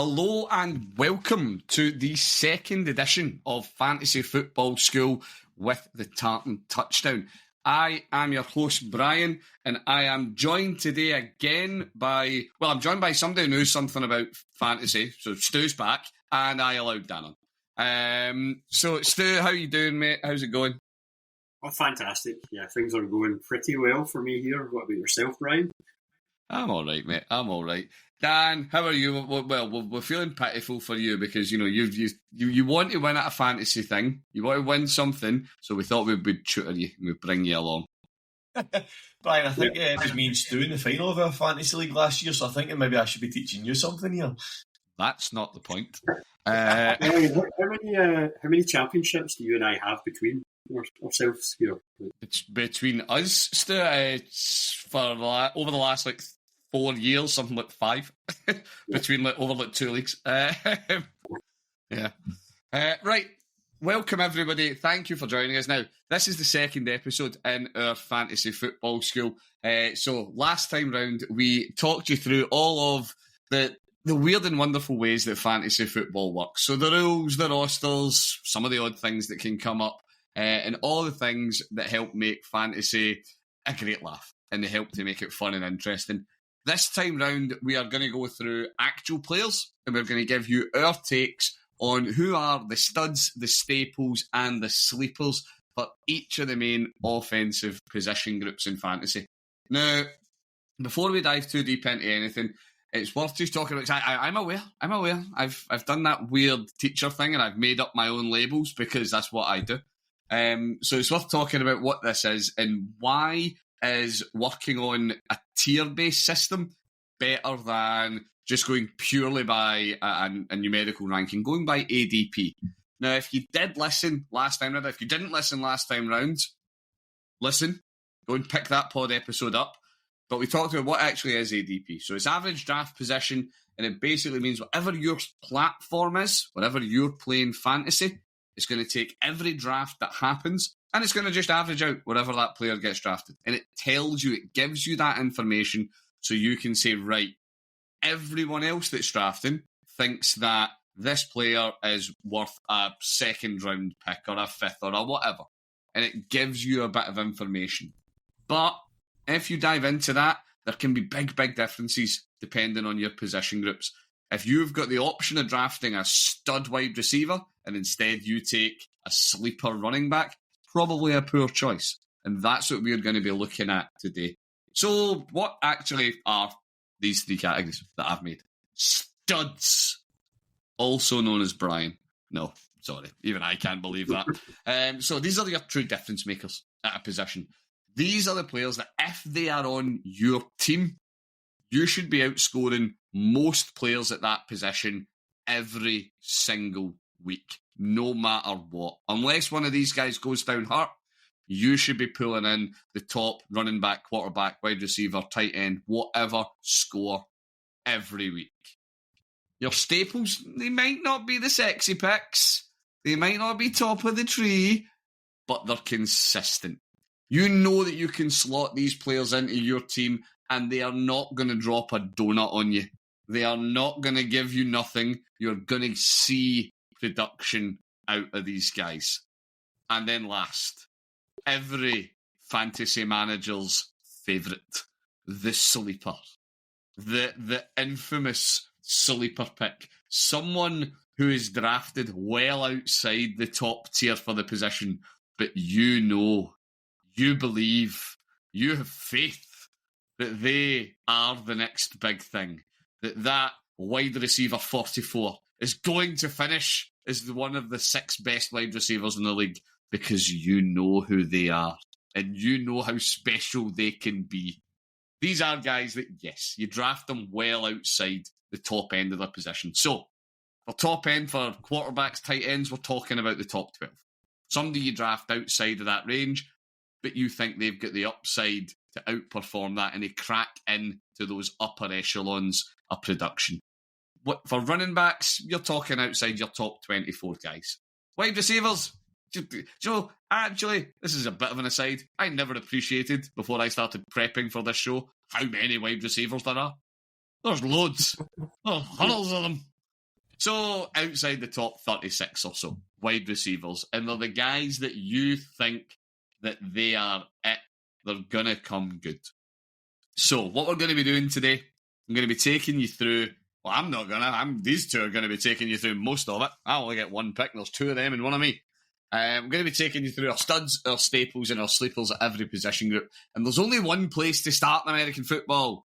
Hello and welcome to the second edition of Fantasy Football School with the Tartan Touchdown. I am your host, Brian, and I am joined today again by, I'm joined by somebody who knows something about fantasy. So Stu's back, and I allowed Dan on. So Stu, how you doing, mate? How's it going? Oh, fantastic. Yeah, things are going pretty well for me here. What about yourself, Brian? I'm all right, mate. I'm all right. Dan, how are you? Well, we're feeling pitiful for you because, you know, you want to win at a fantasy thing. You want to win something, so we thought we'd tutor you and we'd bring you along. Brian, I think it was me and Stu in the final of our fantasy league last year, so I think maybe I should be teaching you something here. That's not the point. How many championships do you and I have between ourselves here? It's between us, Stu. It's over the last 4 years, something like 5, between over 2 leagues. Yeah. Right. Welcome, everybody. Thank you for joining us. Now, this is the second episode in our Fantasy Football School. So last time round, we talked you through all of the weird and wonderful ways that fantasy football works. So the rules, the rosters, some of the odd things that can come up, and all the things that help make fantasy a great laugh, and they help to make it fun and interesting. This time round, we are going to go through actual players, and we're going to give you our takes on who are the studs, the staples, and the sleepers for each of the main offensive position groups in fantasy. Now, before we dive too deep into anything, it's worth just talking about. I'm aware. I've done that weird teacher thing, and I've made up my own labels because that's what I do. So it's worth talking about what this is and why is working on a tier-based system better than just going purely by a numerical ranking, going by ADP. Now, if you did listen last time round, if you didn't listen last time round, listen, go and pick that pod episode up. But we talked about what actually is ADP. So it's average draft position, and it basically means whatever your platform is, whatever you're playing fantasy, it's going to take every draft that happens, and it's going to just average out wherever that player gets drafted. And it tells you, it gives you that information so you can say, right, everyone else that's drafting thinks that this player is worth a second round pick or a fifth or a whatever. And it gives you a bit of information. But if you dive into that, there can be big, big differences depending on your position groups. If you've got the option of drafting a stud wide receiver and instead you take a sleeper running back, probably a poor choice. And that's what we're going to be looking at today. So what actually are these three categories that I've made? Studs, also known as Brian. No, sorry, even I can't believe that. So these are your true difference makers at a position. These are the players that if they are on your team, you should be outscoring most players at that position every single week, no matter what. Unless one of these guys goes down hurt, you should be pulling in the top running back, quarterback, wide receiver, tight end, whatever score every week. Your staples, they might not be the sexy picks. They might not be top of the tree, but they're consistent. You know that you can slot these players into your team and they are not going to drop a donut on you. They are not going to give you nothing. You're going to see production out of these guys. And then last, every fantasy manager's favourite, the sleeper. The infamous sleeper pick. Someone who is drafted well outside the top tier for the position, but you know, you believe, you have faith that they are the next big thing. That wide receiver 44 is going to finish as one of the 6 best wide receivers in the league because you know who they are and you know how special they can be. These are guys that, yes, you draft them well outside the top end of their position. So, for top end, for quarterbacks, tight ends, we're talking about the top 12. Somebody you draft outside of that range, but you think they've got the upside to outperform that and they crack into those upper echelons of production. For running backs, you're talking outside your top 24 guys. Wide receivers, Joe, actually, this is a bit of an aside. I never appreciated, before I started prepping for this show, how many wide receivers there are. There's loads. There's hundreds of them. So outside the top 36 or so, wide receivers, and they're the guys that you think that they are it, they're going to come good. So what we're going to be doing today, I'm going to be taking you through, well, I'm not going to, these two are going to be taking you through most of it. I only get one pick, and there's two of them and one of me. I'm going to be taking you through our studs, our staples, and our sleepers at every position group. And there's only one place to start in American football.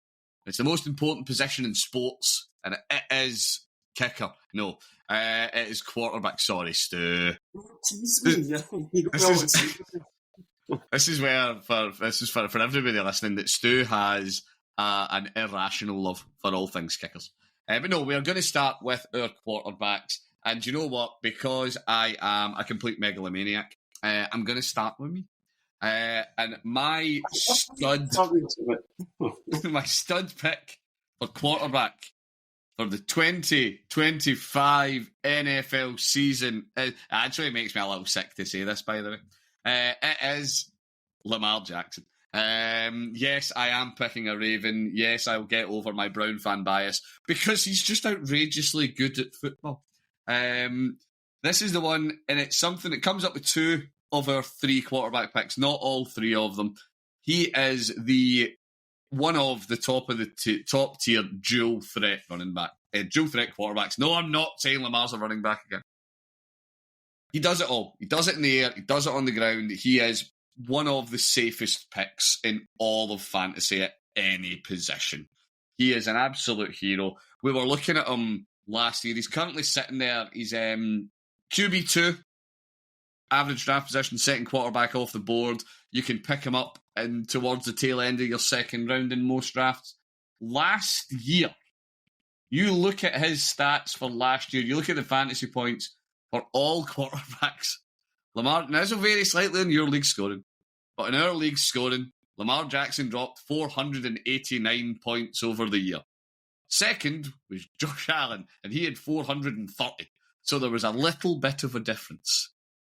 It's the most important position in sports, and it is kicker. No, it is quarterback. Sorry, Stu. This is for everybody listening that Stu has an irrational love for all things kickers. But no, we are going to start with our quarterbacks. And you know what? Because I am a complete megalomaniac, I'm going to start with me. And my stud pick for quarterback for the 2025 NFL season, it actually makes me a little sick to say this, by the way, it is Lamar Jackson. Yes, I am picking a Raven. Yes, I'll get over my Brown fan bias because he's just outrageously good at football. This is the one, and it's something that comes up with two of our three quarterback picks, not all three of them. He is the one of the top of the top tier dual threat running back, dual threat quarterbacks. No, I'm not saying Lamar's a running back again. He does it all. He does it in the air. He does it on the ground. He is one of the safest picks in all of fantasy at any position. He is an absolute hero. We were looking at him last year. He's currently sitting there. He's QB2, average draft position, second quarterback off the board. You can pick him up and towards the tail end of your second round in most drafts. Last year, you look at his stats for last year, you look at the fantasy points for all quarterbacks. Lamar, now this will vary slightly in your league scoring, but in our league scoring, Lamar Jackson dropped 489 points over the year. Second was Josh Allen, and he had 430. So there was a little bit of a difference.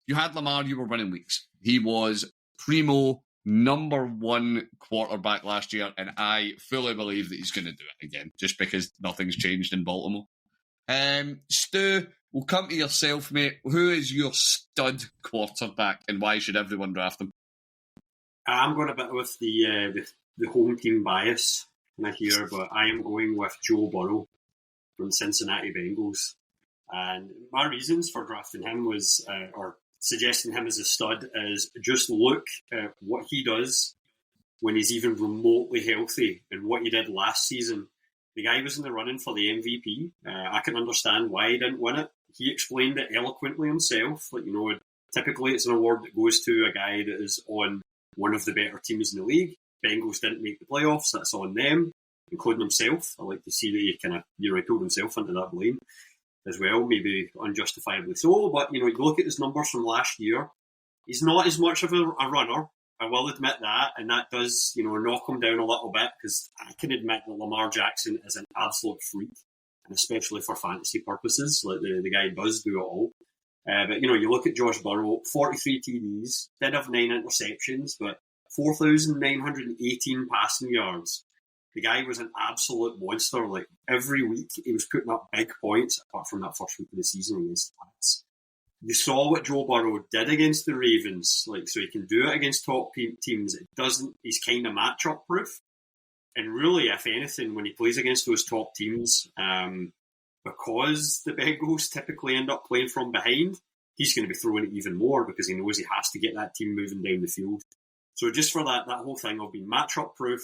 You had Lamar, you were winning weeks. He was primo number one quarterback last year, and I fully believe that he's going to do it again, just because nothing's changed in Baltimore. Stu, we'll come to yourself, mate. Who is your stud quarterback, and why should everyone draft him? I'm going a bit with the home team bias here, but I am going with Joe Burrow from the Cincinnati Bengals. And my reasons for drafting him was, or suggesting him as a stud, is just look at what he does when he's even remotely healthy and what he did last season. The guy was in the running for the MVP. I can understand why he didn't win it. He explained it eloquently himself. Typically it's an award that goes to a guy that is on one of the better teams in the league. Bengals didn't make the playoffs. That's on them, including himself. I like to see that he pulled himself into that blame as well, maybe unjustifiably so. But, you look at his numbers from last year. He's not as much of a runner. I will admit that. And that does, knock him down a little bit, because I can admit that Lamar Jackson is an absolute freak, and especially for fantasy purposes. Like the guy does do it all. But, you look at Josh Burrow, 43 TDs, did have 9 interceptions, but 4,918 passing yards. The guy was an absolute monster. Like, every week he was putting up big points, apart from that first week of the season against the Pats. You saw what Joe Burrow did against the Ravens. So he can do it against top teams. He's kind of matchup proof. And really, if anything, when he plays against those top teams, because the Bengals typically end up playing from behind, he's going to be throwing it even more, because he knows he has to get that team moving down the field. So just for that whole thing of being matchup proof,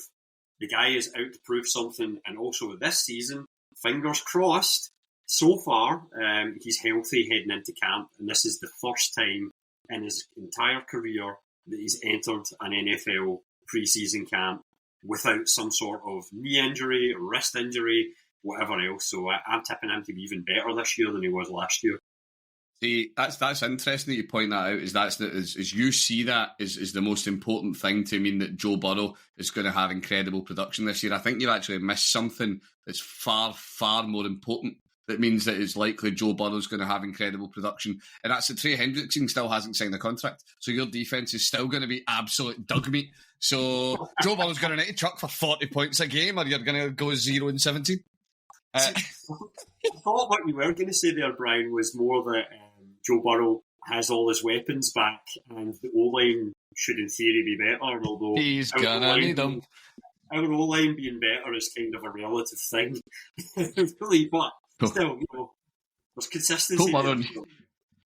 the guy is out to prove something. And also this season, fingers crossed, so far, he's healthy heading into camp. And this is the first time in his entire career that he's entered an NFL preseason camp without some sort of knee injury, wrist injury, whatever else. So I'm tipping him to be even better this year than he was last year. See, that's interesting that you point that out. As you see that is the most important thing to mean that Joe Burrow is going to have incredible production this year. I think you've actually missed something that's far, far more important. That means that it's likely Joe Burrow's going to have incredible production, and that's that Trey Hendrickson still hasn't signed a contract, so your defense is still going to be absolute dog meat. So Joe Burrow's going to need to chuck for 40 points a game, or you're going to go 0-17. thought what you were going to say there, Brian, was more that Joe Burrow has all his weapons back, and the O-line should, in theory, be better. Although He's gonna need them. Our O-line being better is kind of a relative thing, really. But still, there's consistency.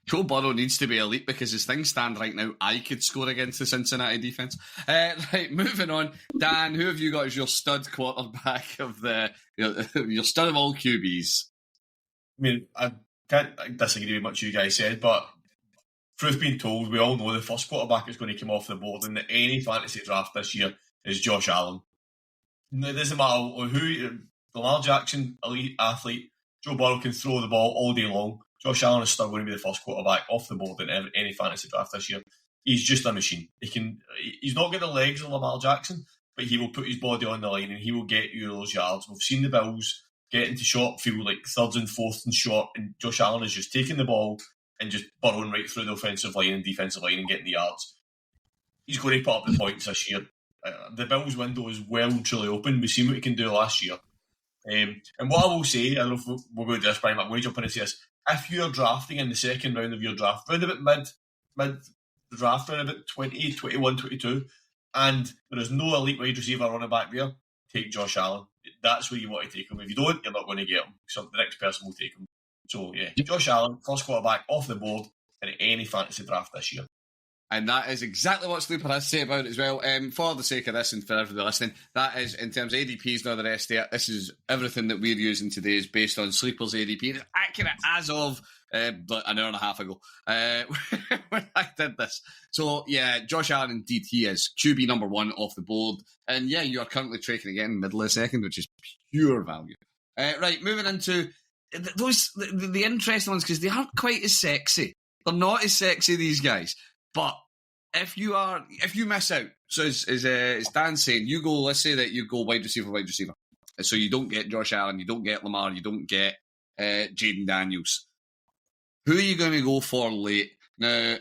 Joe Burrow needs to be elite because as things stand right now, I could score against the Cincinnati defense. Right, moving on. Dan, who have you got as your stud quarterback of your stud of all QBs? I mean, I can't disagree with much you guys said, but truth being told, we all know the first quarterback is going to come off the board in any fantasy draft this year is Josh Allen. It doesn't matter who, Lamar Jackson, elite athlete, Joe Burrow can throw the ball all day long. Josh Allen is still going to be the first quarterback off the board in any fantasy draft this year. He's just a machine. He's not got the legs of Lamar Jackson, but he will put his body on the line and he will get you those yards. We've seen the Bills get into short field, like third and fourth and short, and Josh Allen is just taking the ball and just burrowing right through the offensive line and defensive line and getting the yards. He's going to put up the points this year. The Bills' window is well and truly open. We've seen what he can do last year. And what I will say, I don't know if we'll go to this, Brian, but I'm going to jump in and say this. If you're drafting in the second round of your draft, round about mid draft, round about 20, 21, 22, and there is no elite wide receiver running back there, take Josh Allen. That's where you want to take him. If you don't, you're not going to get him. So the next person will take him. So, yeah, Josh Allen, first quarterback off the board in any fantasy draft this year. And that is exactly what Sleeper has to say about it as well. For the sake of this and for everybody listening, that is, in terms of ADPs and all the rest of it, this is everything that we're using today is based on Sleeper's ADP. It's accurate as of an hour and a half ago when I did this. So, yeah, Josh Allen, indeed, he is QB number one off the board. And, yeah, you are currently tracking again middle of second, which is pure value. Right, moving into the interesting ones, because they aren't quite as sexy. They're not as sexy, these guys. But if you miss out, so as Dan's saying, let's say that you go wide receiver. So you don't get Josh Allen, you don't get Lamar, you don't get Jaden Daniels. Who are you going to go for late? Now,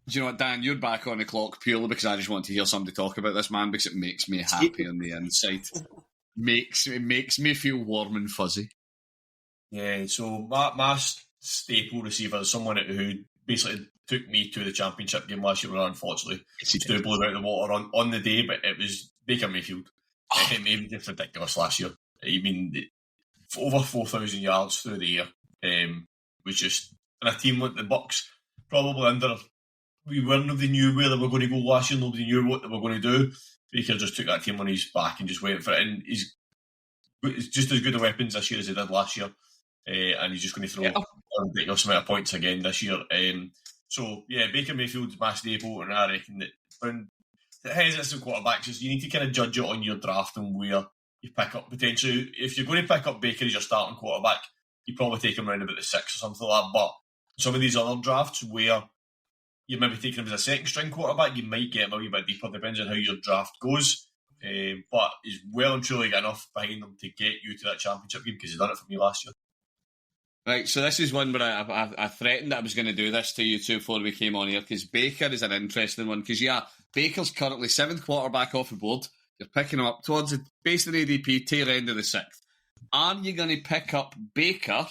do you know what, Dan, you're back on the clock purely because I just want to hear somebody talk about this, man, because it makes me happy on the inside. It makes me feel warm and fuzzy. Yeah, so my staple receiver is someone who basically took me to the championship game last year, where unfortunately Stu blew out the water on the day, but it was Baker Mayfield. It made me just ridiculous last year. I mean, over 4,000 yards through the air was just, and a team like the Bucks, probably under, nobody knew where they were going to go last year, nobody knew what they were going to do. Baker just took that team on his back and just went for it, and he's just as good a weapons this year as he did last year, and he's just going to throw a ridiculous amount of points again this year. So, yeah, Baker Mayfield's my staple, and I reckon that when it heads some quarterbacks, you need to kind of judge it on your draft and where you pick up potentially. If you're going to pick up Baker as your starting quarterback, you probably take him around about the 6 or something like that. But some of these other drafts where you maybe taking him as a second string quarterback, you might get him a wee bit deeper, depends on how your draft goes. But he's well and truly got enough behind him to get you to that championship game because he's done it for me last year. Right, so this is one where I threatened that I was going to do this to you two before we came on here, because Baker is an interesting one, because, yeah, Baker's currently 7th quarterback off the board. You're picking him up towards the base of the ADP, tail end of the 6th. Are you going to pick up Baker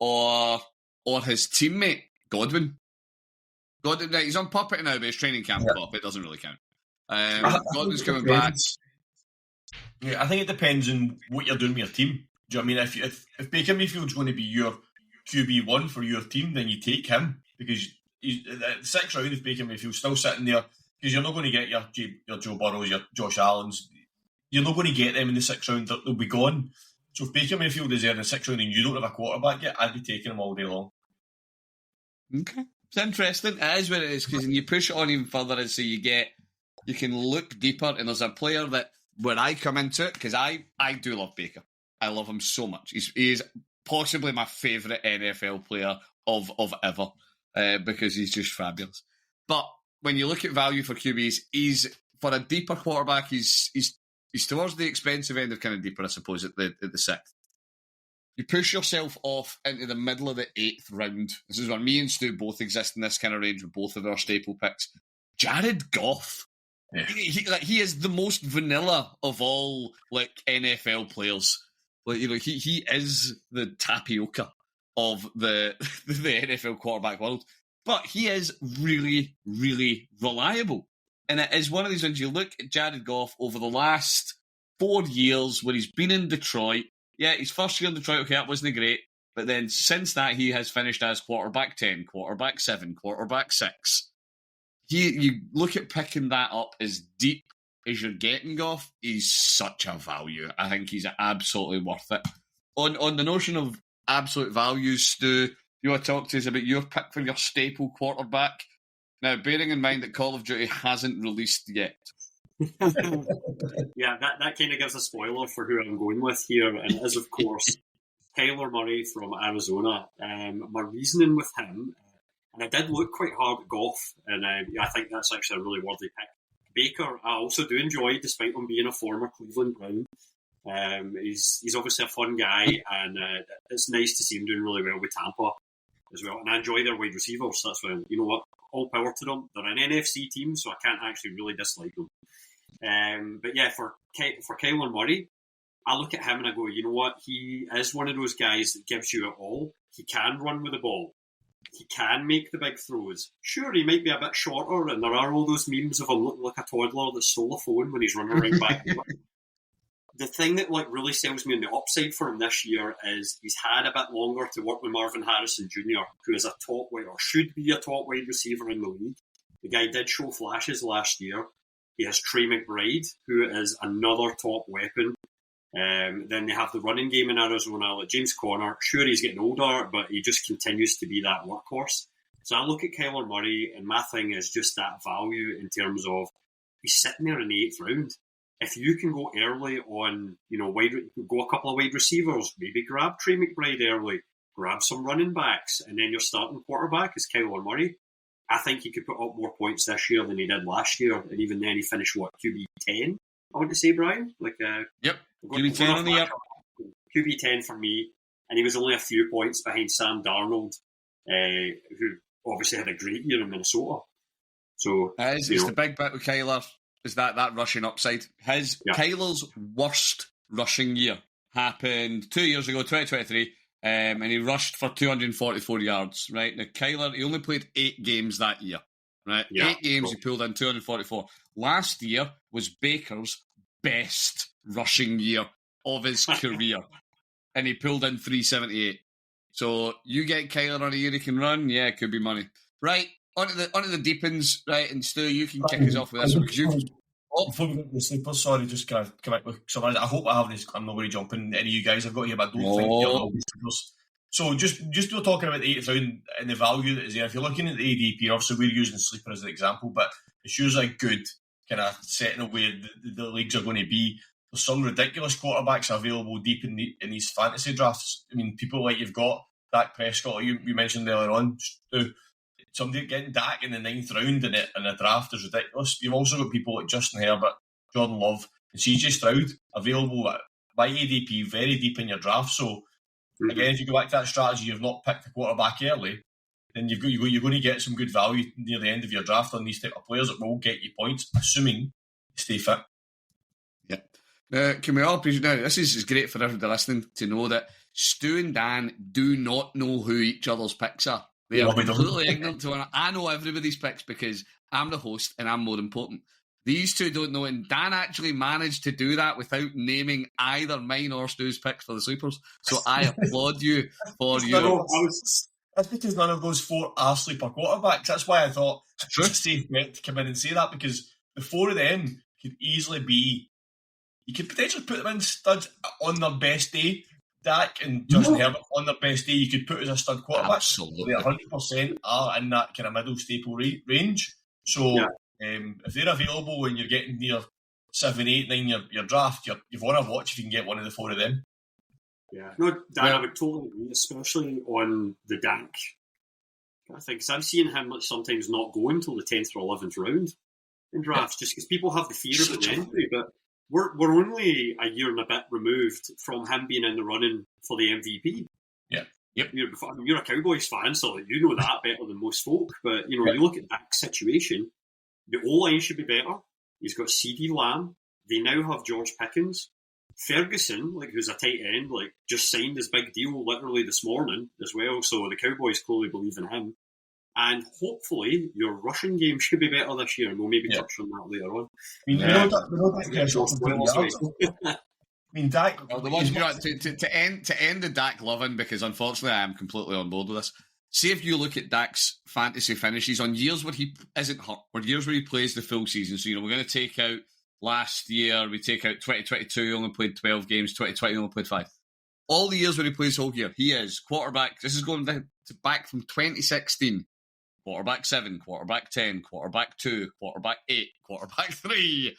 or his teammate, Godwin? Godwin, right, he's on puppet now, but his training camp puppet doesn't really count. Godwin's coming back. Yeah, I think it depends on what you're doing with your team. Do you know what I mean? If Baker Mayfield's going to be your QB1 for your team, then you take him, because he's at the 6th round, if Baker Mayfield's still sitting there, because you're not going to get your Joe Burrows, your Josh Allens, you're not going to get them in the 6th round. They'll be gone. So if Baker Mayfield is there in the 6th round and you don't have a quarterback yet, I'd be taking him all day long. Okay, it's interesting. It is what it is, because when you push it on even further, and so you can look deeper, and there's a player that where I come into it, because I do love Baker. I love him so much. He is possibly my favourite NFL player of ever, because he's just fabulous. But when you look at value for QBs, he's for a deeper quarterback. He's towards the expensive end of kind of deeper, I suppose, at the 6th. You push yourself off into the middle of the 8th round. This is where me and Stu both exist in this kind of range with both of our staple picks. Jared Goff. Yeah. He is the most vanilla of all NFL players. Like, you know, he is the tapioca of the NFL quarterback world. But he is really, really reliable. And it is one of these ones, you look at Jared Goff over the last 4 years where he's been in Detroit. Yeah, his first year in Detroit, okay, that wasn't great. But then since that, he has finished as quarterback 10, quarterback 7, quarterback 6. You look at picking that up as deep as you're getting Goff, he's such a value. I think he's absolutely worth it. On the notion of absolute values, Stu, you want to talk to us about your pick for your staple quarterback? Now, bearing in mind that Call of Duty hasn't released yet. Yeah, that kind of gives a spoiler for who I'm going with here, and it is, of course, Kyler Murray from Arizona. My reasoning with him, and I did look quite hard at Goff, and I think that's actually a really worthy pick. Baker, I also do enjoy, despite him being a former Cleveland Brown. He's obviously a fun guy, and it's nice to see him doing really well with Tampa as well. And I enjoy their wide receivers. So that's why, you know what, all power to them. They're an NFC team, so I can't actually really dislike them. But yeah, for Kyler Murray, I look at him and I go, you know what, he is one of those guys that gives you it all. He can run with the ball. He can make the big throws. Sure, he might be a bit shorter, and there are all those memes of him looking like a toddler that stole a phone when he's running around back. The thing that really sells me on the upside for him this year is he's had a bit longer to work with Marvin Harrison Jr., who is a top wide, or should be a top wide receiver in the league. The guy did show flashes last year. He has Trey McBride, who is another top weapon. Then they have the running game in Arizona, like James Conner. Sure, he's getting older, but he just continues to be that workhorse. So I look at Kyler Murray, and my thing is just that value in terms of he's sitting there in the 8th round. If you can go early on, go a couple of wide receivers, maybe grab Trey McBride early, grab some running backs, and then your starting quarterback is Kyler Murray. I think he could put up more points this year than he did last year, and even then he finished, QB 10? I want to say, Brian? Yep, QB 10 on the year. QB 10 for me, and he was only a few points behind Sam Darnold, who obviously had a great year in Minnesota. So it's the big bit with Kyler. Is that rushing upside? Kyler's worst rushing year happened 2 years ago, 2023, and he rushed for 244 yards, right? Now, Kyler, he only played 8 games that year, right? Yeah, 8 games, he pulled in 244. Last year was Baker's best rushing year of his career, and he pulled in 378. So you get Kyler on a year he can run, yeah, it could be money. Right, onto the deep ends, right, and Stu, you can kick us off with this one, because you've... Before we get to the sleepers, sorry, just kind of come out with some. I hope I haven't. I'm not going to jump in any of you guys. I've got here, but I don't think you're all sleepers. So just we're talking about the 8th round and the value that is there. If you're looking at the ADP, obviously we're using sleeper as an example, but it's usually a good kind of setting of where the leagues are going to be. There's some ridiculous quarterbacks available deep in these fantasy drafts. I mean, people like you've got Dak Prescott, you mentioned earlier on. Somebody getting Dak in the 9th round in a draft is ridiculous. You've also got people like Justin Herbert, Jordan Love, and CJ Stroud available by ADP very deep in your draft. So, again, if you go back to that strategy, you've not picked a quarterback early, then you're going to get some good value near the end of your draft on these type of players that will get you points, assuming you stay fit. Yeah. Can we all appreciate now? This is great for everybody listening to know that Stu and Dan do not know who each other's picks are. They are completely ignorant to one. I know everybody's picks because I'm the host and I'm more important. These two don't know, and Dan actually managed to do that without naming either mine or Stu's picks for the sleepers. So I applaud you for your... That's because none of those 4 are sleeper quarterbacks. That's why I thought it's a safe bet to come in and say that, because the 4 of them could easily be... You could potentially put them in studs on their best day. Dak and Justin Herbert on their best day, you could put as a stud quarterback. Absolutely. They 100% are in that kind of middle staple range. So if they're available and you're getting near 7, 8, 9 your draft, you've won a watch if you can get one of the 4 of them. Yeah. No, Dan, I would totally agree, especially on the Dak. I think, because I'm seeing him sometimes not go until the 10th or 11th round in drafts, just because people have the fear of the injury, but We're only a year and a bit removed from him being in the running for the MVP. Yeah. Yep. You're a Cowboys fan, so you know that better than most folk. But you look at Dak's situation. The O-line should be better. He's got CeeDee Lamb. They now have George Pickens. Ferguson, who's a tight end, just signed his big deal literally this morning as well. So the Cowboys clearly believe in him. And hopefully your rushing game should be better this year, and we'll maybe touch on that later on. Dak. Well, the one to end the Dak loving, because unfortunately I am completely on board with this. See if you look at Dak's fantasy finishes on years where he isn't hurt, or years where he plays the full season. So we're going to take out last year. We take out 2022. He only played 12 games. 2020 only played 5. All the years where he plays whole year, he is quarterback. This is going back from 2016. Quarterback 7, quarterback 10, quarterback 2, quarterback 8, quarterback 3.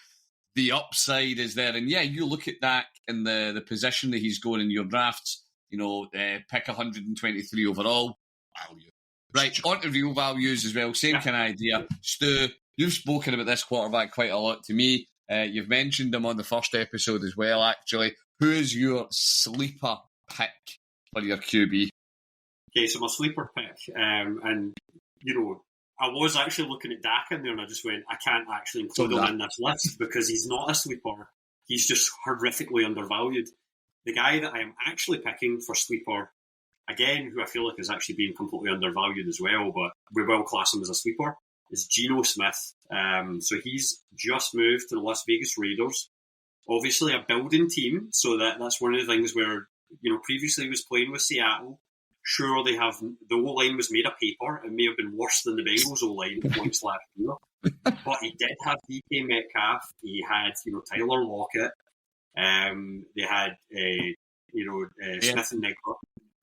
The upside is there. And you look at Dak in the position that he's going in your drafts, pick 123 overall. Value. Right, on to real values as well. Same kind of idea. Stu, you've spoken about this quarterback quite a lot to me. You've mentioned him on the first episode as well, actually. Who is your sleeper pick for your QB? Okay, so my sleeper pick, and I was actually looking at Dak in there and I just went, I can't actually include him in this list because he's not a sleeper. He's just horrifically undervalued. The guy that I am actually picking for sleeper, again, who I feel like is actually being completely undervalued as well, but we will class him as a sleeper, is Geno Smith. So he's just moved to the Las Vegas Raiders. Obviously a building team, so that's one of the things where, previously he was playing with Seattle. Sure, the O-line was made of paper. It may have been worse than the Bengals O-line points last year. But he did have DK Metcalf. He had, Tyler Lockett. They had, Smith and Nigma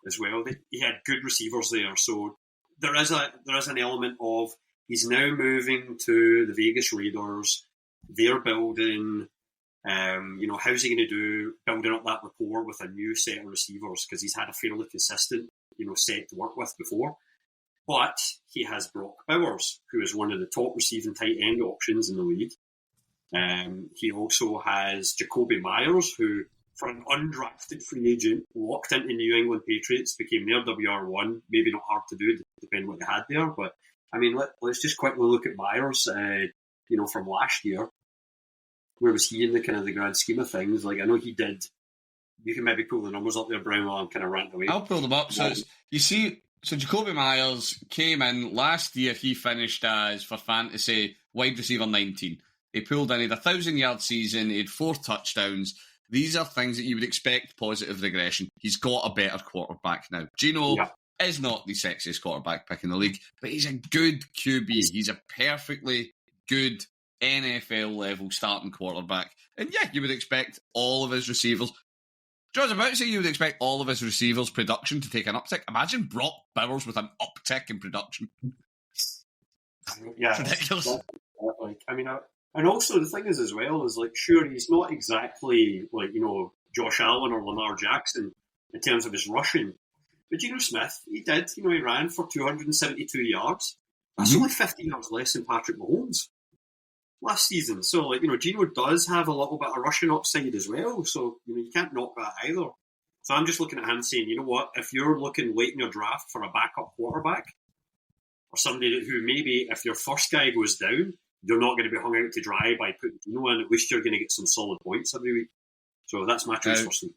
as well. He had good receivers there. So there is an element of he's now moving to the Vegas Raiders. They're building, how's he going to do building up that rapport with a new set of receivers because he's had a fairly consistent set to work with before. But he has Brock Bowers, who is one of the top receiving tight end options in the league. He also has Jacoby Myers, who, for an undrafted free agent, walked into New England Patriots, became their WR1. Maybe not hard to do, depending what they had there. But, let's just quickly look at Myers, from last year. Where was he in the kind of the grand scheme of things? I know he did. You can maybe pull the numbers up there, Brian, while I'm kind of ranting away. I'll pull them up. So Jacoby Myers came in last year. He finished as, for fantasy, wide receiver 19. He pulled in, he had a 1,000-yard season. He had 4 touchdowns. These are things that you would expect positive regression. He's got a better quarterback now. Geno is not the sexiest quarterback pick in the league, but he's a good QB. He's a perfectly good NFL-level starting quarterback. And you would expect all of his receivers. I was about to say you would expect all of his receivers' production to take an uptick. Imagine Brock Bowers with an uptick in production. Yeah, it's ridiculous. And also the thing is as well is sure, he's not exactly Josh Allen or Lamar Jackson in terms of his rushing, but Geno Smith, he did. He ran for 272 yards. That's only 50 yards less than Patrick Mahomes last season. So, Geno does have a little bit of rushing upside as well. So, you can't knock that either. So I'm just looking at him saying, you know what, if you're looking late in your draft for a backup quarterback or somebody who maybe if your first guy goes down, you're not going to be hung out to dry by putting Geno in, at least you're going to get some solid points every week. So that's my choice for sleep.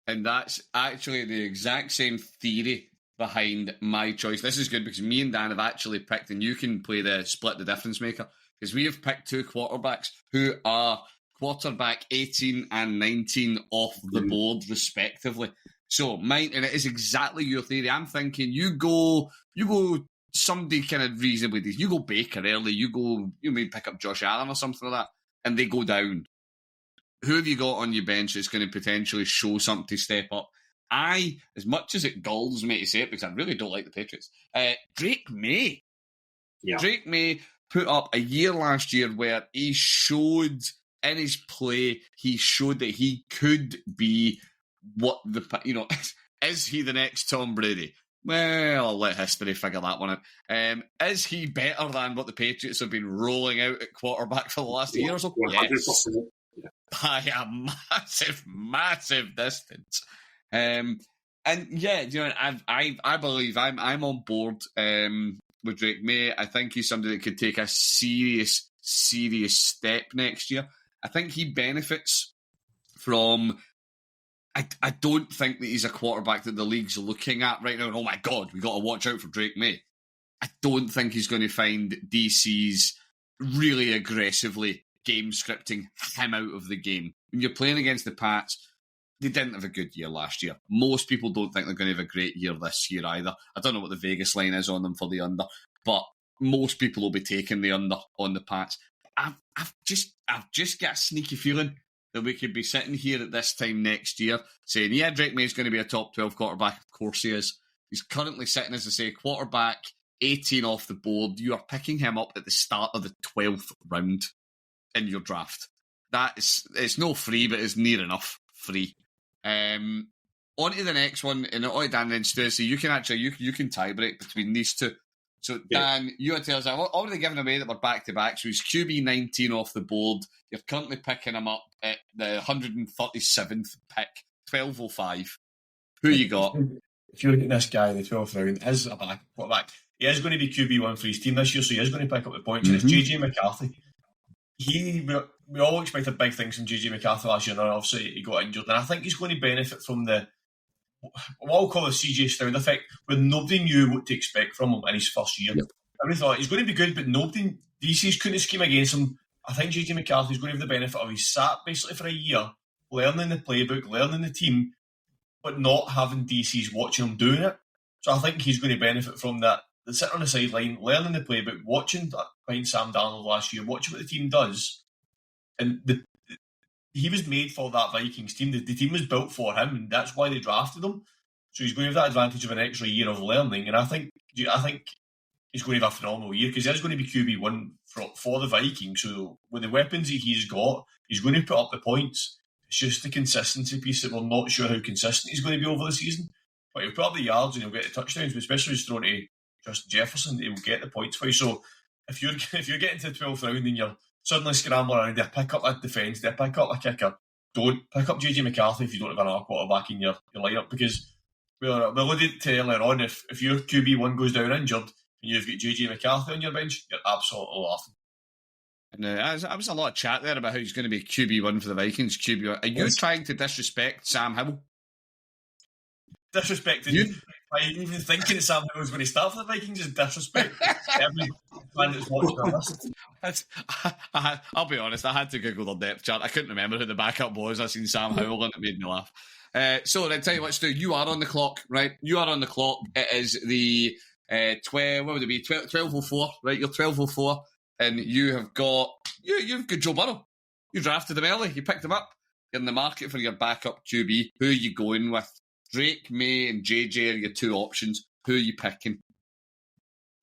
And that's actually the exact same theory behind my choice. This is good because me and Dan have actually picked, and you can play the split the difference maker, because we have picked 2 quarterbacks who are quarterback 18 and 19 off the board, respectively. So mine, and it is exactly your theory. I'm thinking you go somebody kind of reasonably decent. You go Baker early. You may pick up Josh Allen or something like that, and they go down. Who have you got on your bench that's going to potentially show something to step up? As much as it galls me to say it, because I really don't like the Patriots, Drake May. Yeah. Drake May put up a year last year where he showed in his play, he showed that he could be is he the next Tom Brady? Well, I'll let history figure that one out. Is he better than what the Patriots have been rolling out at quarterback for the last year or so? 100%. Yes. By a massive distance. I believe I'm on board with Drake May. I think he's somebody that could take a serious step next year. I think he benefits from I don't think that he's a quarterback that the league's looking at right now. And, oh my God, we got to watch out for Drake May. I don't think he's going to find DC's really aggressively game scripting him out of the game. When you're playing against the Pats, they didn't have a good year last year. Most people don't think they're going to have a great year this year either. I don't know what the Vegas line is on them for the under, but most people will be taking the under on the Pats. I've just got a sneaky feeling that we could be sitting here at this time next year saying, yeah, Drake May is going to be a top 12 quarterback. Of course he is. He's currently sitting, as I say, quarterback 18 off the board. You are picking him up at the start of the 12th round in your draft. It's no free, but it's near enough free. On to the next one, and on to Dan and Stu. So you can tie break between these two. So Dan, you want to tell us, I've already given away that we're back to back. So he's QB 19 off the board. You're currently picking him up at the 137th pick, 1205. Who you got? If you're looking at this guy in the 12th round, is a quarterback. He is going to be QB1 for his team this year, so he is going to pick up the points. And it's JJ McCarthy. We all expected big things from JJ McCarthy last year, and obviously he got injured. And I think he's going to benefit from what I'll call the CJ Stroud effect, where nobody knew what to expect from him in his first year. Yep. Everybody thought he's going to be good, but DC's couldn't scheme against him. I think JJ McCarthy's going to have the benefit of he's sat basically for a year, learning the playbook, learning the team, but not having DC's watching him doing it. So I think he's going to benefit from that. Sitting on the sideline, learning the playbook, watching behind Sam Darnold last year, watching what the team does. And he was made for that Vikings team. The team was built for him, and that's why they drafted him. So he's going to have that advantage of an extra year of learning. And I think he's going to have a phenomenal year because he's going to be QB1 for the Vikings. So with the weapons that he's got, he's going to put up the points. It's just the consistency piece that we're not sure how consistent he's going to be over the season. But he'll put up the yards and he'll get the touchdowns, but especially if he's thrown to Justin Jefferson, he'll get the points for you. So if you're getting to the 12th round and you're suddenly scrambling around, they pick up that defence, they pick up a kicker, don't pick up JJ McCarthy if you don't have another quarterback in your lineup, because we alluded to earlier on, if your QB1 goes down injured and you've got JJ McCarthy on your bench, you're absolutely laughing. And there was a lot of chat there about how he's going to be QB1 for the Vikings. QB1. Are you trying to disrespect Sam Howell? Disrespecting by even thinking that Sam Howell was going to start for the Vikings is disrespect. Every fan that's watching this. I'll be honest, I had to Google their depth chart. I couldn't remember who the backup was. I seen Sam Howell and it made me laugh. So then tell you what, Stu, you are on the clock, right? You are on the clock. It is the 12:04, right? You're 12:04, and you've got Joe Burrow. You drafted him early. You picked him up. You're in the market for your backup QB. Who are you going with? Drake, May, and JJ are your two options. Who are you picking?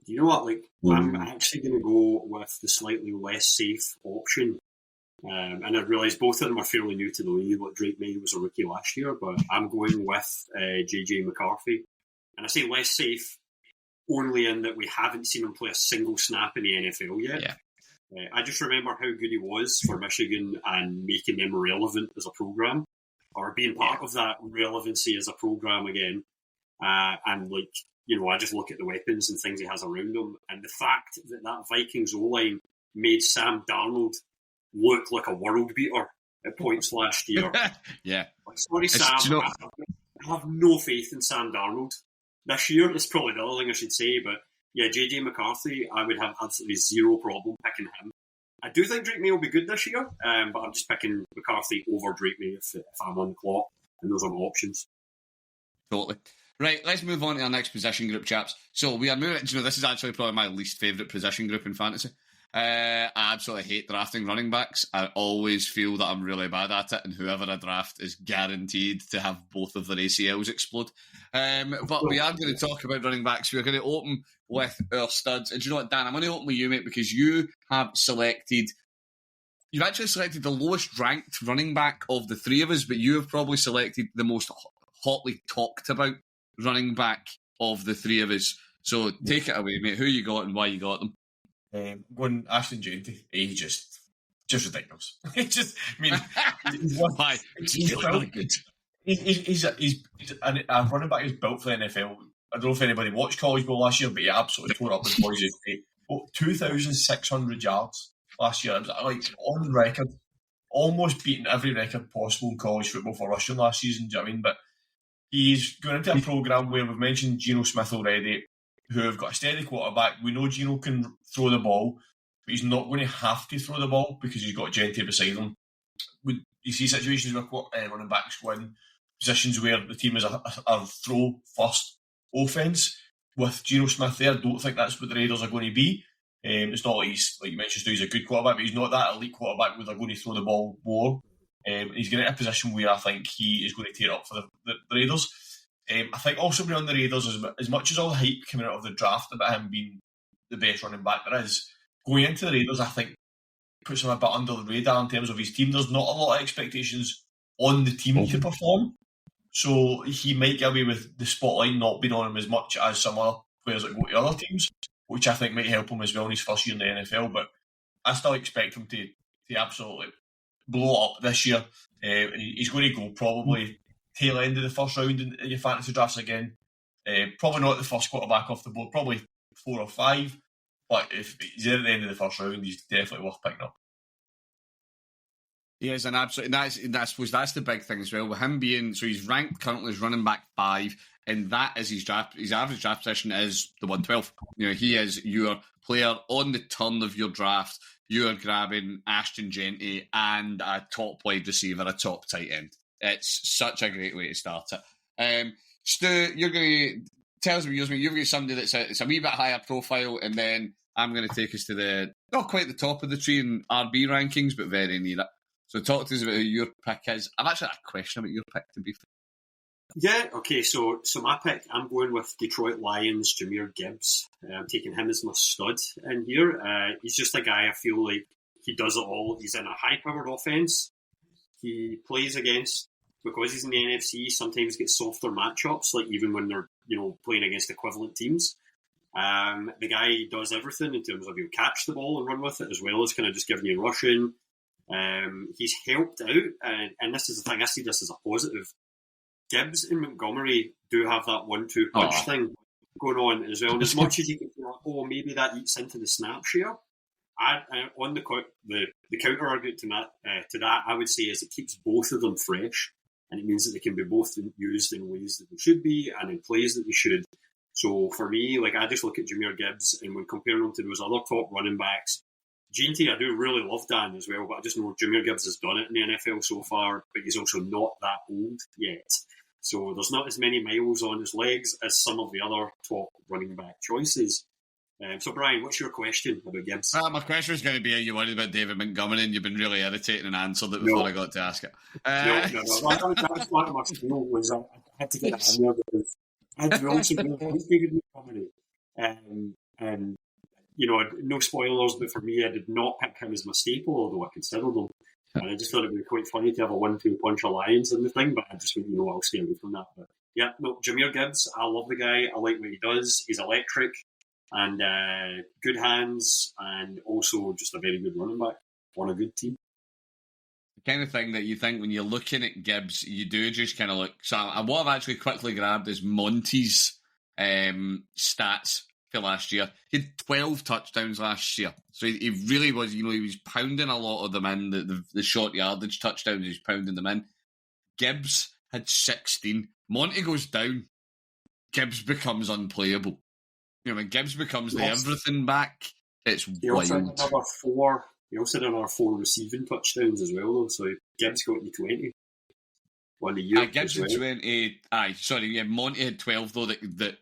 You know what? I'm actually going to go with the slightly less safe option. And I realise both of them are fairly new to the league. Drake May was a rookie last year, but I'm going with JJ McCarthy. And I say less safe only in that we haven't seen him play a single snap in the NFL yet. Yeah. I just remember how good he was for Michigan and making them relevant as a program, or being part of that relevancy as a program again. And I just look at the weapons and things he has around him, and the fact that Vikings O-line made Sam Darnold look like a world beater at points last year. Yeah. Sorry, Sam. I have no faith in Sam Darnold this year. That's probably the other thing I should say, but yeah, JJ McCarthy, I would have absolutely zero problem picking him. I do think Drake May will be good this year, but I'm just picking McCarthy over Drake May if I'm on the clock, and those are my options. Totally. Right, let's move on to our next position group, chaps. So we are moving, this is actually probably my least favourite position group in fantasy. I absolutely hate drafting running backs. I always feel that I'm really bad at it, and whoever I draft is guaranteed to have both of their ACLs explode. But we are going to talk about running backs. We're going to open with our studs. And do you know what, Dan? I'm going to open with you, mate, because you've actually selected the lowest ranked running back of the three of us, but you have probably selected the most hotly talked about running back of the three of us. So take it away, mate. Who you got and why you got them? Going Ashton Genty, he's just ridiculous. He's really good. He's a running back who's built for the NFL. I don't know if anybody watched College Bowl last year, but he absolutely tore up the boys. 2,600 yards last year. It was on record almost beaten every record possible in college football for rushing last season, do you know what I mean? But he's going into a programme where we've mentioned Geno Smith already, who have got a steady quarterback. We know Geno can throw the ball, but he's not going to have to throw the ball because he's got Gente beside him. You see situations where running backs go in positions where the team is a throw-first offence. With Geno Smith there, I don't think that's what the Raiders are going to be. It's not like he's, like you mentioned, he's a good quarterback, but he's not that elite quarterback where they're going to throw the ball more. He's getting in a position where I think he is going to tear up for the Raiders. I think also beyond the Raiders, as much as all the hype coming out of the draft about him being the best running back there is, going into the Raiders, I think puts him a bit under the radar in terms of his team. There's not a lot of expectations on the team to perform, so he might get away with the spotlight not being on him as much as some other players that go to other teams, which I think might help him as well in his first year in the NFL. But I still expect him to absolutely blow up this year. He's going to go probably tail end of the first round in your fantasy drafts again. Probably not the first quarterback off the board, probably 4 or 5. But if he's there at the end of the first round, he's definitely worth picking up. He is an absolute, and I suppose that's the big thing as well with him being. So he's ranked currently as running back 5, and that is his draft. His average draft position is the 112. You know, he is your player on the turn of your draft. You are grabbing Ashton Gente and a top wide receiver, a top tight end. It's such a great way to start it. Stu, you're going to tell us about yours. You're going to somebody that's it's a wee bit higher profile, and then I'm going to take us to the not quite the top of the tree in RB rankings, but very near it. So talk to us about who your pick is. I've actually got a question about your pick, to be fair. Yeah, okay, so my pick, I'm going with Detroit Lions, Jahmyr Gibbs. I'm taking him as my stud in here. He's just a guy I feel like he does it all. He's in a high-powered offense. He plays against, because he's in the NFC, sometimes gets softer matchups, like even when they're playing against equivalent teams. The guy does everything in terms of he'll catch the ball and run with it, as well as kind of just giving you rushing. He's helped out, and this is the thing, I see this as a positive. Gibbs and Montgomery do have that 1-2 punch thing going on as well. And as much as you can feel, maybe that eats into the snap share, on the counter argument to that, I would say is it keeps both of them fresh, and it means that they can be both used in ways that they should be and in plays that they should. So for me, like I just look at Jahmyr Gibbs, and when comparing him to those other top running backs, Gente, I do really love Dan as well, but I just know Jahmyr Gibbs has done it in the NFL so far, but he's also not that old yet. So there's not as many miles on his legs as some of the other top running back choices. So Brian, what's your question about Gibbs? My question was going to be, are you worried about David Montgomery? And you've been really irritating and answered it before I got to ask it. No. That's part of my skill was I had to get it in there because I also really like David Montgomery. And no spoilers, but for me, I did not pick him as my staple, although I considered him. And I just thought it would be quite funny to have a 1-2 punch alliance in the thing, but I just went, I'll stay away from that. But yeah, no, Jahmyr Gibbs, I love the guy. I like what he does. He's electric and good hands, and also just a very good running back on a good team. The kind of thing that you think when you're looking at Gibbs, you do just kind of look. So what I've actually quickly grabbed is Monty's stats for last year. He had 12 touchdowns last year. So he really was, he was pounding a lot of them in, the short yardage touchdowns, he was pounding them in. Gibbs had 16. Monty goes down. Gibbs becomes unplayable. When Gibbs becomes the everything back, it's wild. He also had another 4 receiving touchdowns as well, though. So Gibbs got you 20. One a year. Gibbs had 20. Monty had 12, though, that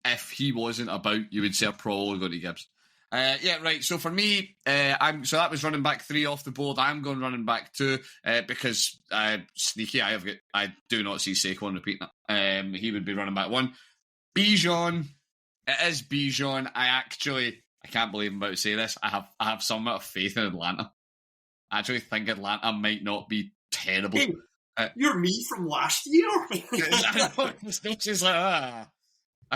if he wasn't about, you would say probably go to Gibbs. Right. So for me, so that was running back 3 off the board. I'm going running back 2 because sneaky. I do not see Saquon repeating it. He would be running back 1. Bijan. It is Bijan. I can't believe I'm about to say this. I have some amount of faith in Atlanta. I actually think Atlanta might not be terrible. Hey, you're me from last year. I know. It's just like I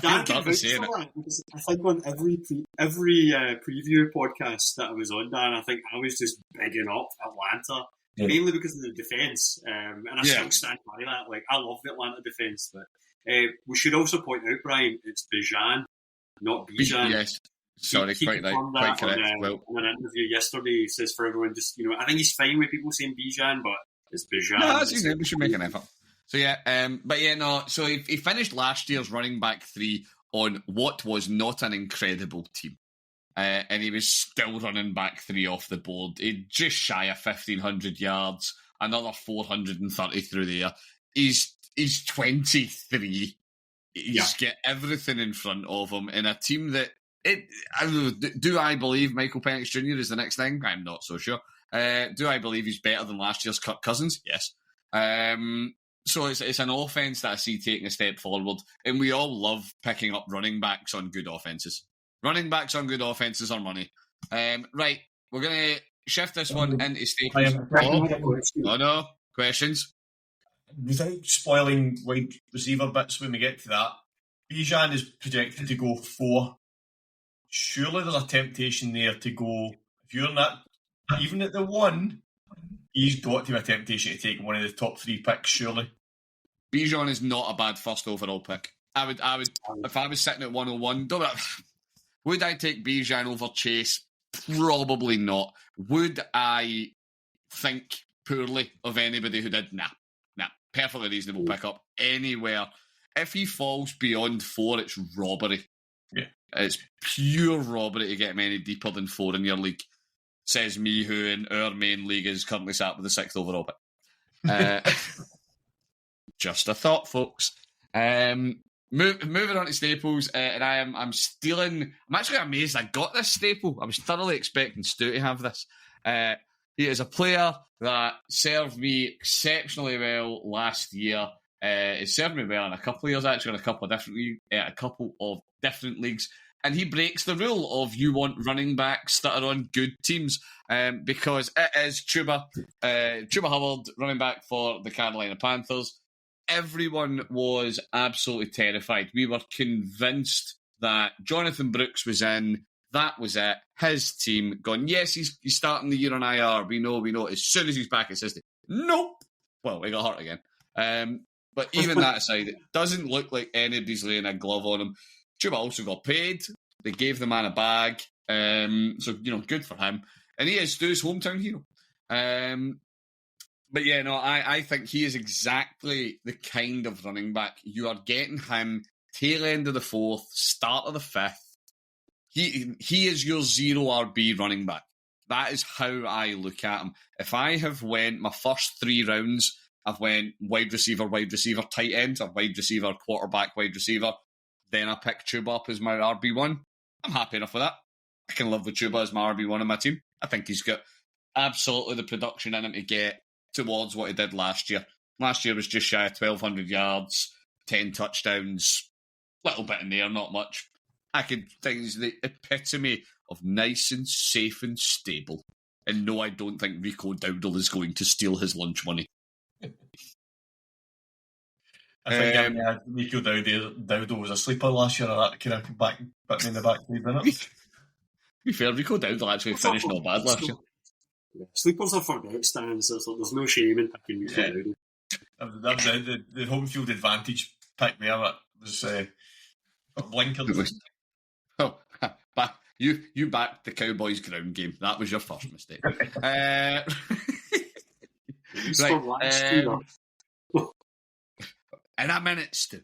Dan can vouch for that, because I think on every preview podcast that I was on, Dan, I think I was just bigging up Atlanta, mainly because of the defence, and I still stand by that. Like, I love the Atlanta defence, but we should also point out, Brian, it's Bijan, not Bijan. Yes. Sorry, he quite right, confirmed quite that correct. Well, in an interview yesterday. He says for everyone, just I think he's fine with people saying Bijan, but it's Bijan. no, that's easy. We should make an effort. So so he finished last year's running back 3 on what was not an incredible team. And he was still running back 3 off the board. He just shy of 1,500 yards, another 430 through there. He's 23. He's got everything in front of him in a team that do I believe Michael Penix Jr. is the next thing? I'm not so sure. Do I believe he's better than last year's Kirk Cousins? Yes. So it's an offense that I see taking a step forward, and we all love picking up running backs on good offenses. Running backs on good offenses are money. Right, we're going to shift this one into Staples. Oh, no. Questions? Without spoiling wide receiver bits when we get to that, Bijan is projected to go 4. Surely there's a temptation there to go, if you're not, even at the 1, he's got to have a temptation to take one of the top 3 picks, surely. Bijan is not a bad first overall pick. I would, if I was sitting at 101, would I take Bijan over Chase? Probably not. Would I think poorly of anybody who did? Nah. Perfectly reasonable pickup anywhere. If he falls beyond 4, it's robbery. Yeah. It's pure robbery to get him any deeper than 4 in your league. Says me, who in our main league is currently sat with the 6th overall pick. Just a thought, folks. Moving on to Staples, and I'm stealing. I'm actually amazed I got this staple. I was thoroughly expecting Stu to have this. He is a player that served me exceptionally well last year. It served me well in a couple of years, actually, in a couple of different leagues. And he breaks the rule of you want running backs that are on good teams, because it is Chuba Hubbard, running back for the Carolina Panthers. Everyone was absolutely terrified. We were convinced that Jonathan Brooks was in. That was it. His team gone, yes, he's starting the year on IR. We know. As soon as he's back, it's his. Nope. Well, he got hurt again. But even that aside, it doesn't look like anybody's laying a glove on him. Chuba also got paid. They gave the man a bag. So, good for him. And he is Stu's hometown hero. But yeah, no, I think he is exactly the kind of running back. You are getting him tail end of the 4th, start of the 5th. He is your 0 RB running back. That is how I look at him. If I have went my first 3 rounds, I've went wide receiver, tight end, or wide receiver, quarterback, wide receiver, then I pick Chuba up as my RB1. I'm happy enough with that. I can live with Chuba as my RB1 in my team. I think he's got absolutely the production in him to get towards what he did last year. Last year was just shy of 1,200 yards, 10 touchdowns, little bit in there, not much. I think he's the epitome of nice and safe and stable. And no, I don't think Rico Dowdle is going to steal his lunch money. I think Rico Dowdle was a sleeper last year, and that kind of back bit me in the back, didn't it? To be fair, Rico Dowdle actually finished not bad last year. Yeah. Sleepers are for bet stands. There's no shame in picking Rico Dowdle. That was the home field advantage pick there. That was blinkered. Oh, you backed the Cowboys ground game. That was your first mistake. In a minute, Stu.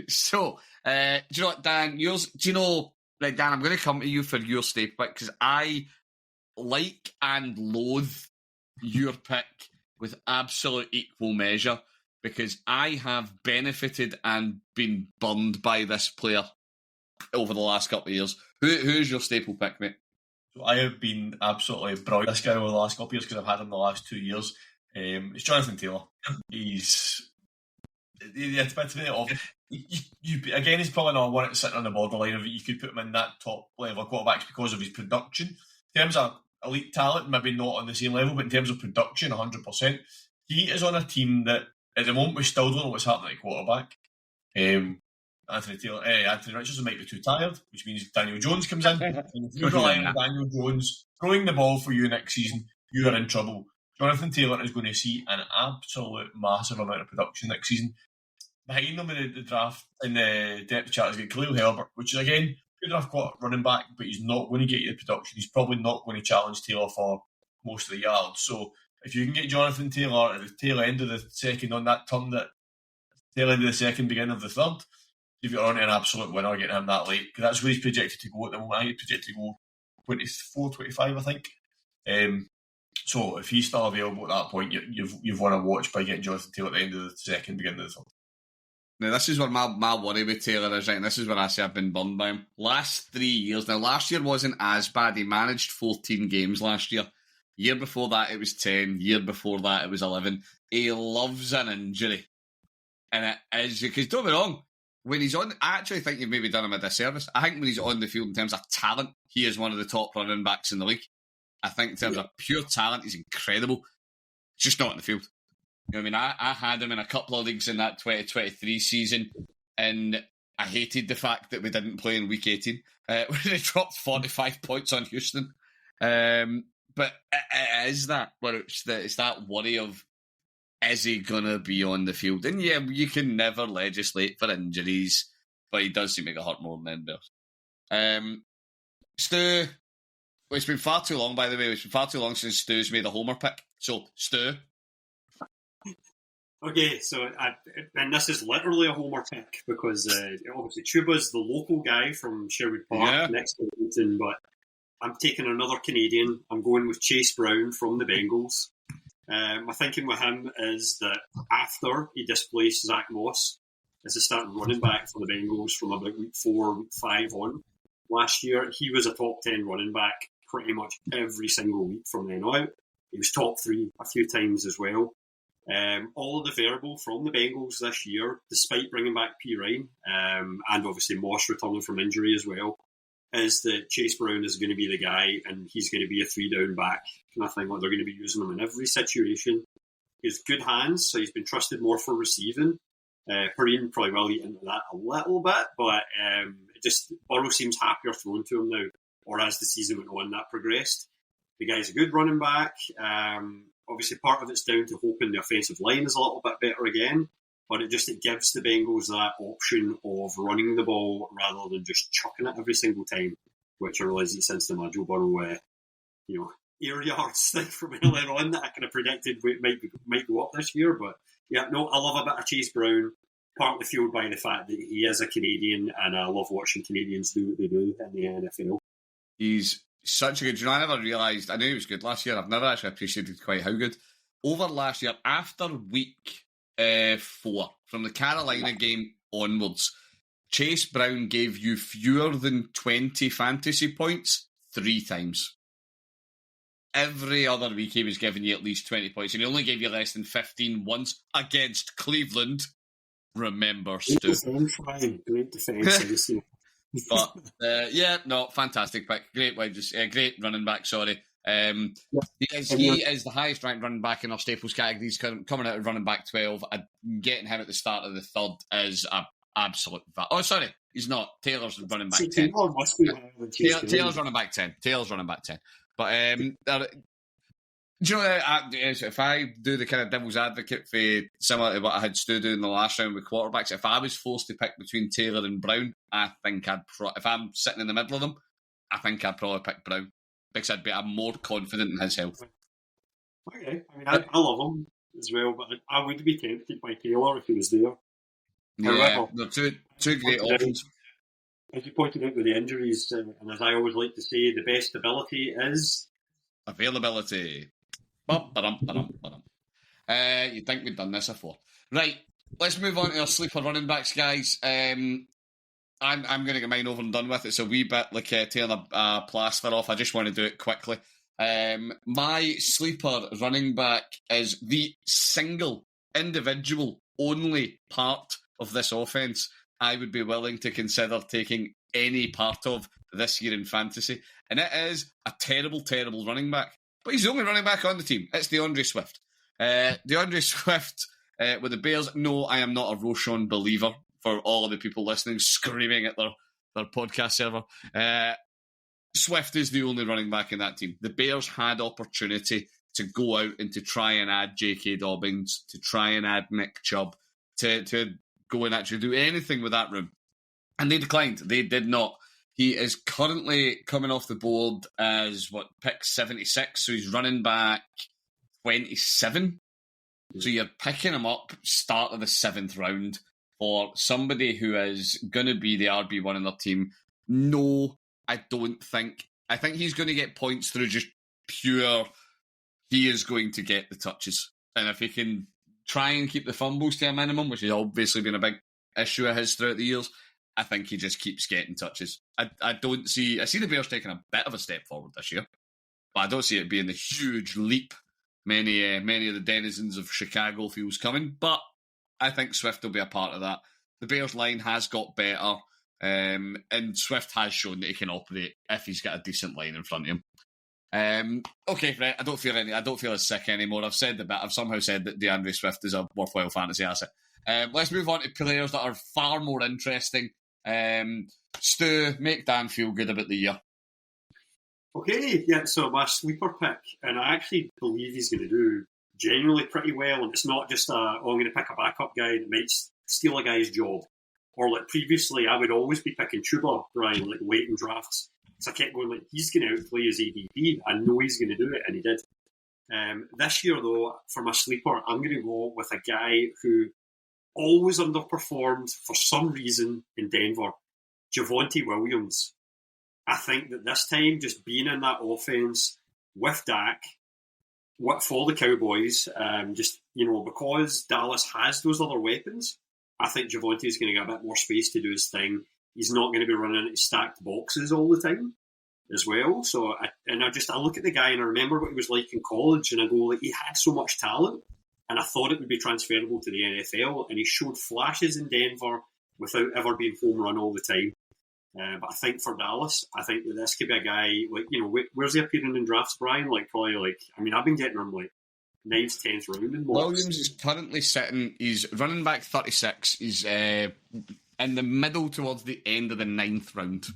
So, do you know what, Dan? Dan, I'm going to come to you for your staple pick because I like and loathe your pick with absolute equal measure because I have benefited and been burned by this player over the last couple of years. Who's your staple pick, mate? So I have been absolutely brilliant this guy over the last couple of years because I've had him the last 2 years. It's Jonathan Taylor. He's again, he's probably not one that's sitting on the borderline of you could put him in that top level quarterbacks because of his production. In terms of elite talent, maybe not on the same level, but in terms of production, 100%. He is on a team that at the moment we still don't know what's happening at quarterback. Anthony Richardson might be too tired, which means Daniel Jones comes in. And if you're relying on Daniel Jones throwing the ball for you next season, you are in trouble. Jonathan Taylor is going to see an absolute massive amount of production next season. Behind them in the draft, in the depth chart, is got Khalil Herbert, which is again good enough running back, but he's not going to get you the production. He's probably not going to challenge Taylor for most of the yards. So if you can get Jonathan Taylor at the tail end of the second on that turn, that tail end of the second, beginning of the third, if you're on to an absolute winner getting him that late, because that's where he's projected to go at the moment. I think he's projected to go 24, 25, I think. So if he's still available at that point, you've won a watch by getting Jonathan Taylor at the end of the second, beginning of the third. Now, this is where my worry with Taylor is, right? And this is where I say I've been burned by him. Last 3 years. Now, last year wasn't as bad. He managed 14 games last year. Year before that, it was 10. Year before that, it was 11. He loves an injury. And it is, because don't be wrong, when he's on, I actually think you've maybe done him a disservice. I think when he's on the field in terms of talent, he is one of the top running backs in the league. I think in terms of pure talent, he's incredible. Just not in the field. You know what I mean? I had him in a couple of leagues in that 2023 season, and I hated the fact that we didn't play in week 18 when they dropped 45 points on Houston. But it is that, where it's that worry of, is he going to be on the field? And yeah, you can never legislate for injuries, but he does seem to get hurt more than anybody else. Stu, it's been far too long, by the way. It's been far too long since Stu's made a homer pick. So, Stu. Okay, so and this is literally a homer pick because obviously Chuba's the local guy from Sherwood Park next to Edmonton, but I'm taking another Canadian. I'm going with Chase Brown from the Bengals. My thinking with him is that after he displaced Zach Moss as a starting running back for the Bengals from about week 4, week 5 on last year, he was a top 10 running back pretty much every single week from then out. He was top 3 a few times as well. All of the variable from the Bengals this year, despite bringing back P. Ryan and obviously Moss returning from injury as well, is that Chase Brown is going to be the guy and he's going to be a 3-down back kind of thing. Like they're going to be using him in every situation. He has good hands, so he's been trusted more for receiving. Perrine probably will eat into that a little bit, but Burrow seems happier throwing to him now, or as the season went on, that progressed. The guy's a good running back. Obviously, part of it's down to hoping the offensive line is a little bit better again, but it gives the Bengals that option of running the ball rather than just chucking it every single time, which I realise since the Joe Burrow, air yards thing from earlier on that I kind of predicted might go up this year. But yeah, no, I love a bit of Chase Brown, partly fueled by the fact that he is a Canadian, and I love watching Canadians do what they do in the NFL. He's such a good... I never realised... I knew he was good last year. I've never actually appreciated quite how good. Over last year, after week 4, from the Carolina game onwards, Chase Brown gave you fewer than 20 fantasy points 3 times. Every other week he was giving you at least 20 points, and he only gave you less than 15 once against Cleveland. Remember, Stu. Great defense. But fantastic pick. Great great running back. Sorry, he is the highest ranked running back in our Staples category. He's coming out of running back 12. Getting him at the start of the third is an absolute. Oh, sorry, he's not. Taylor's running back 10. Taylor's running back 10. Taylor's running back 10. But do you know, if I do the kind of devil's advocate for similar to what I had Stu do in the last round with quarterbacks, if I was forced to pick between Taylor and Brown, I think if I'm sitting in the middle of them, I think I'd probably pick Brown because I'm more confident in his health. Okay, I mean, I love him as well, but I would be tempted by Taylor if he was there. Yeah, they're two great options. As you pointed out with the injuries, and as I always like to say, the best ability is availability. You'd think we'd done this before. Right, let's move on to our sleeper running backs, guys. I'm going to get mine over and done with. It's a wee bit like tearing a plaster off. I just want to do it quickly. My sleeper running back is the single, individual, only part of this offence I would be willing to consider taking any part of this year in fantasy. And it is a terrible, terrible running back. But he's the only running back on the team. It's DeAndre Swift. DeAndre Swift with the Bears. No, I am not a Roschon believer for all of the people listening, screaming at their podcast server. Swift is the only running back in that team. The Bears had opportunity to go out and to try and add J.K. Dobbins, to try and add Nick Chubb, to go and actually do anything with that room. And they declined. They did not. He is currently coming off the board as, pick 76, so he's running back 27. So you're picking him up start of the 7th round for somebody who is going to be the RB1 in their team. No, I don't think. I think he's going to get points through just pure, he is going to get the touches. And if he can try and keep the fumbles to a minimum, which has obviously been a big issue of his throughout the years, I think he just keeps getting touches. I see the Bears taking a bit of a step forward this year, but I don't see it being the huge leap many of the denizens of Chicago feels coming. But I think Swift will be a part of that. The Bears line has got better, and Swift has shown that he can operate if he's got a decent line in front of him. Okay, right. I don't feel as sick anymore. I've said the bit. I've somehow said that DeAndre Swift is a worthwhile fantasy asset. Let's move on to players that are far more interesting. Stu, make Dan feel good about the year. Okay, yeah, so my sleeper pick, and I actually believe he's going to do genuinely pretty well, and it's not just I'm going to pick a backup guy that might steal a guy's job. Or like previously, I would always be picking Chuba, Brian, like late in drafts. So I kept going like, he's going to outplay his ADP. I know he's going to do it, and he did. This year, though, for my sleeper, I'm going to go with a guy who always underperformed for some reason in Denver, Javonte Williams. I think that this time, just being in that offense with Dak, for the Cowboys, because Dallas has those other weapons, I think Javonte is going to get a bit more space to do his thing. He's not going to be running into stacked boxes all the time as well. So, I look at the guy and I remember what he was like in college, and I go, like, he had so much talent, and I thought it would be transferable to the NFL, and he showed flashes in Denver without ever being home run all the time. But I think for Dallas, I think that this could be a guy, like, where's he appearing in drafts, Brian? I've been getting him like 9th, 10th round in mocks. Williams is currently he's running back 36. He's in the middle towards the end of the 9th round.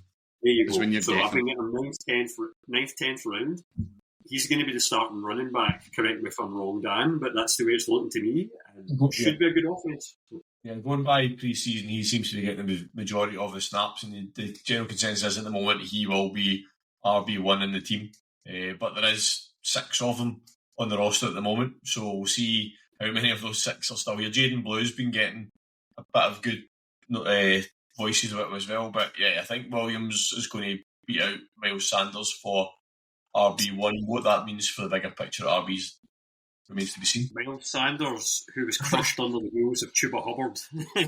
There you go. So I've been getting him 9th, 10th round. He's going to be the starting running back. Correct me if I'm wrong, Dan, but that's the way it's looking to me. And should be a good offense. Yeah, going by pre-season, he seems to be getting the majority of the snaps, and the general consensus is at the moment he will be RB1 in the team. But there is 6 of them on the roster at the moment, so we'll see how many of those 6 are still here. Jaden Blue's been getting a bit of good voices about him as well, but yeah, I think Williams is going to beat out Miles Sanders for RB1. What that means for the bigger picture of RBs remains to be seen. Miles Sanders, who was crushed under the wheels of Chuba Hubbard.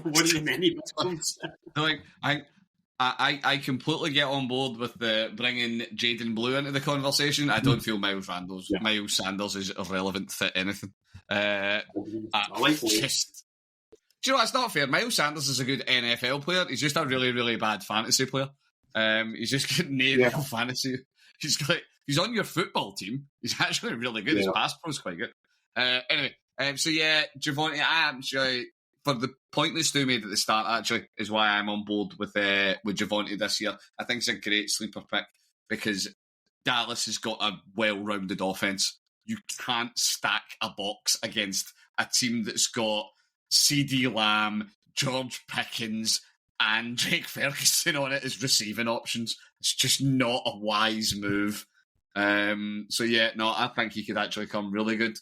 One of the many victims. I completely get on board with the bringing Jaden Blue into the conversation. I don't feel Miles Sanders is irrelevant to anything. I like do you know, it's not fair. Miles Sanders is a good NFL player. He's just a really, really bad fantasy player. He's just got real fantasy. He's on your football team. He's actually really good. His pass pro is quite good. Anyway, Javonte, actually, for the point that Stu made at the start, actually, is why I'm on board with Javonte this year. I think it's a great sleeper pick because Dallas has got a well-rounded offense. You can't stack a box against a team that's got CeeDee Lamb, George Pickens, and Jake Ferguson on it as receiving options. It's just not a wise move. I think he could actually come really good.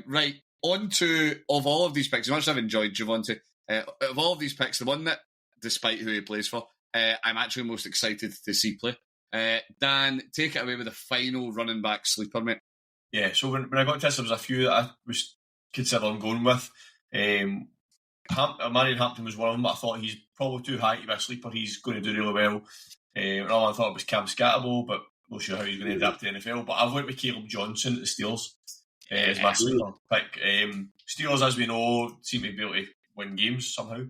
Right, on to, of all of these picks, as much as I've enjoyed Javonte, of all of these picks, the one that, despite who he plays for, I'm actually most excited to see play. Dan, take it away with the final running back sleeper, mate. Yeah, so when I got to this, there was a few that I was considering going with. Marion Hampton was one of them, but I thought he's probably too high to be a sleeper. He's going to do really well. I thought it was Cam Scatterbo, but we'll see how he's going to adapt to the NFL. But I've went with Caleb Johnson at the Steelers as my sleeper pick. Steelers, as we know, seem to be able to win games somehow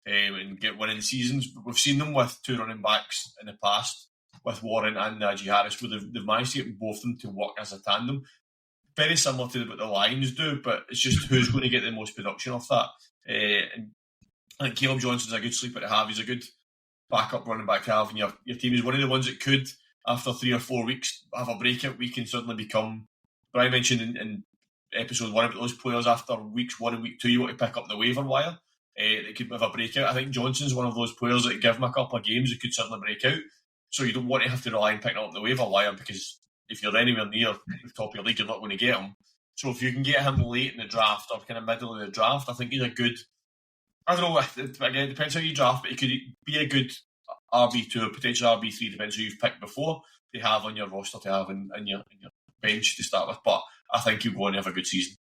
and get winning seasons. But we've seen them with 2 running backs in the past, with Warren and Najee Harris, where they've managed to get both of them to work as a tandem. Very similar to what the Lions do, but it's just who's going to get the most production off that. And I think Caleb Johnson's a good sleeper to have. He's a good backup running back to have, and your team is one of the ones that could, after 3 or 4 weeks, have a breakout week and suddenly become. But I mentioned in episode 1 about those players after weeks 1 and week 2, you want to pick up the waiver wire. They could have a breakout. I think Johnson's one of those players that give him a couple of games that could suddenly break out. So you don't want to have to rely on picking up the waiver wire, because if you're anywhere near the top of your league, you're not going to get him. So if you can get him late in the draft or kind of middle of the draft, I think he's a good... I don't know, again, it depends how you draft, but he could be a good RB2 or potential RB3, depends who you've picked before, to have on your roster, to have in your bench to start with. But I think he'll go on and have a good season.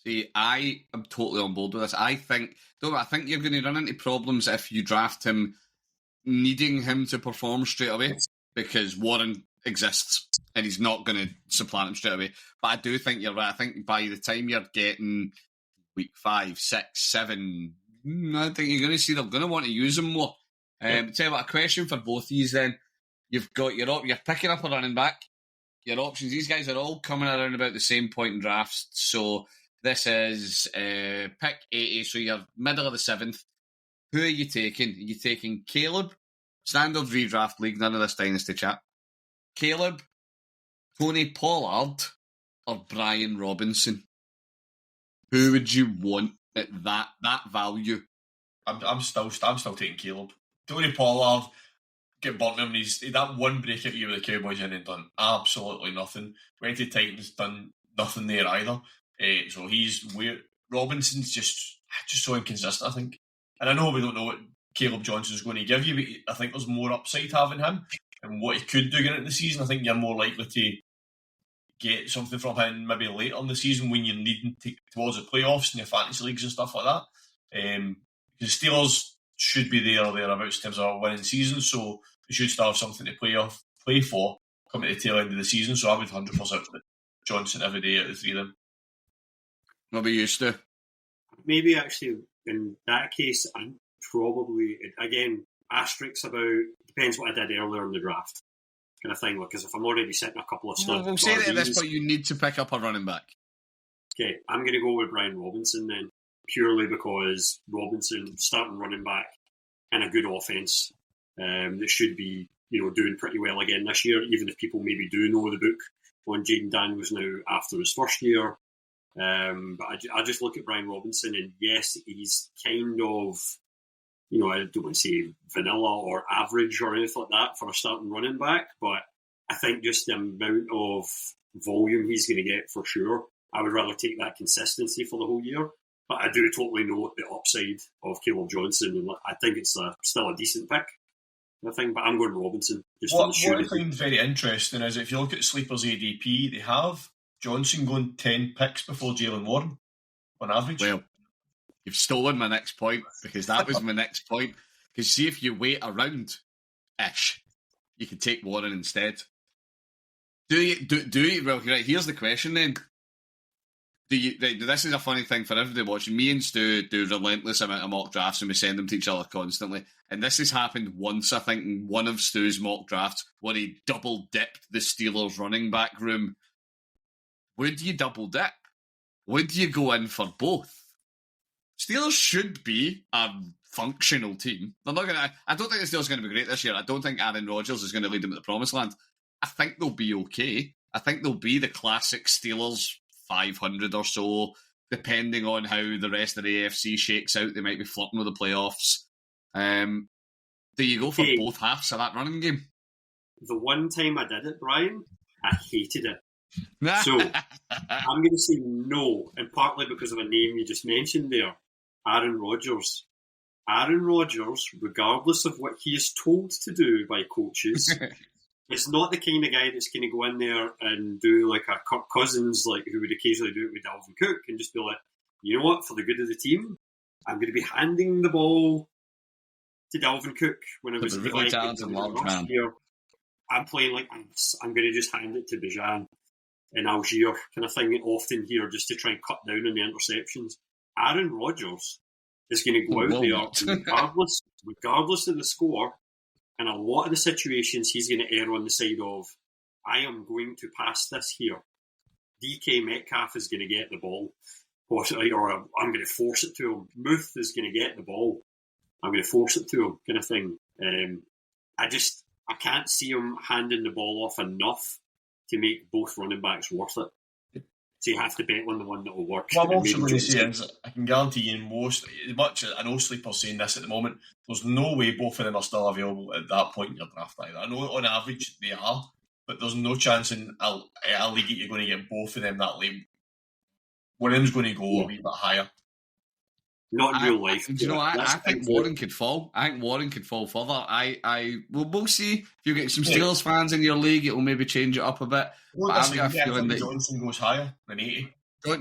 See, I am totally on board with this. I think you're going to run into problems if you draft him needing him to perform straight away, because Warren exists and he's not going to supplant him straight away. But I do think you're right. I think by the time you're getting week 5, 6, 7, I think you're going to see they're going to want to use him more. Tell you what, a question for both of you then. You've got you're picking up a running back. Your options, these guys are all coming around about the same point in drafts. So this is pick 80, so you're middle of the 7th. Who are you taking? Are you taking Caleb? Standard redraft league, none of this dynasty chat. Caleb, Tony Pollard, or Brian Robinson? Who would you want at that value? I'm still taking Caleb. Tony Pollard, get burnt him. He's that one breakout year with the Cowboys and then done absolutely nothing. Went to Titans, done nothing there either. So he's weird. Robinson's just so inconsistent, I think. And I know we don't know what Caleb Johnson's going to give you, but I think there's more upside having him and what he could do getting into the season. I think you're more likely to get something from him maybe later in the season when you're needing towards the playoffs and your fantasy leagues and stuff like that. Because Steelers should be there or thereabouts in terms of a winning season, so they should still have something to play for coming to the tail end of the season. So I would 100% put Johnson every day out of the three of them. What we used to? Maybe actually in that case, I'm probably, again, asterisks about, depends what I did earlier in the draft kind of thing, because if I'm already sitting a couple of studs. We'll say that at this point you need to pick up a running back. Okay, I'm going to go with Brian Robinson then, purely because Robinson, starting running back in a good offense that should be, doing pretty well again this year, even if people maybe do know the book on Jaden Daniels now after his first year. But I just look at Brian Robinson, and yes, he's kind of, I don't want to say vanilla or average or anything like that for a starting running back, but I think just the amount of volume he's going to get for sure, I would rather take that consistency for the whole year. But I do totally know the upside of Caleb Johnson, and I think it's still a decent pick, I think, but I'm going Robinson. What I find very interesting is if you look at Sleeper's ADP, they have Johnson going 10 picks before Jalen Warren on average. Well, you've stolen my next point, because that was my next point. Because see, if you wait around-ish, you can take Warren instead. Do you? Well, right, here's the question then. This is a funny thing for everybody watching. Me and Stu do relentless amount of mock drafts, and we send them to each other constantly. And this has happened once, I think, in one of Stu's mock drafts, where he double-dipped the Steelers running back room. Would you double dip? Would you go in for both? Steelers should be a functional team. They're not going. I don't think the Steelers are going to be great this year. I don't think Aaron Rodgers is going to lead them to the promised land. I think they'll be okay. I think they'll be the classic Steelers 500 or so, depending on how the rest of the AFC shakes out. They might be flirting with the playoffs. Do you go for both halves of that running game? The one time I did it, Brian, I hated it. So I'm going to say no, and partly because of a name you just mentioned there, Aaron Rodgers. Aaron Rodgers, regardless of what he is told to do by coaches, is not the kind of guy that's going to go in there and do like a Kirk Cousins, like who would occasionally do it with Dalvin Cook, and just be like, you know what, for the good of the team, I'm going to be handing the ball to Dalvin Cook when I was really talented large man. Year. I'm playing like I'm going to just hand it to Bijan in Algier kind of thing often here just to try and cut down on the interceptions. Aaron Rodgers is going to go out there regardless of the score. In a lot of the situations, he's going to err on the side of, I am going to pass this here. DK Metcalf is going to get the ball, or I'm going to force it to him. Muth is going to get the ball. I'm going to force it to him, kind of thing. I can't see him handing the ball off enough to make both running backs worth it. So you have to bet on the one that will work. What I'm And also maybe going to say Johnson. is, I can guarantee you, as much as I know Sleeper's saying this at the moment, there's no way both of them are still available at that point in your draft either. I know on average they are, but there's no chance in a league you're going to get both of them that late. One of them's going to go a wee bit higher. Not in real life. Do you know what? That's I think true. Warren could fall. I think Warren could fall further. We'll see. If you get some Steelers fans in your league, it will maybe change it up a bit. Well, But I've got a I feeling think that Johnson goes higher than 80.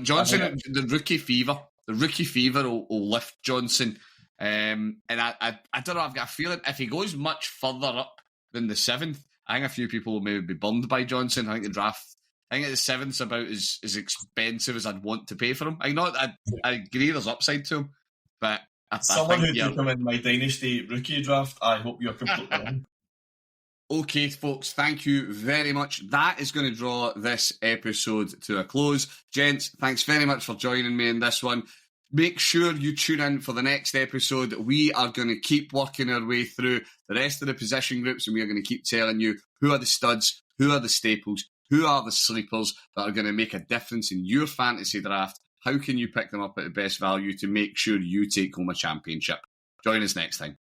Johnson, the rookie fever will lift Johnson. And I don't know, I've got a feeling if he goes much further up than the 7th, I think a few people will maybe be bummed by Johnson. I think the 7th's about as expensive as I'd want to pay for him. I agree there's upside to him, but Someone who took him in my Dynasty rookie draft, I hope you're completely wrong. Okay, folks, thank you very much. That is going to draw this episode to a close. Gents, thanks very much for joining me in this one. Make sure you tune in for the next episode. We are going to keep working our way through the rest of the position groups, and we are going to keep telling you who are the studs, who are the staples, who are the sleepers that are going to make a difference in your fantasy draft. How can you pick them up at the best value to make sure you take home a championship? Join us next time.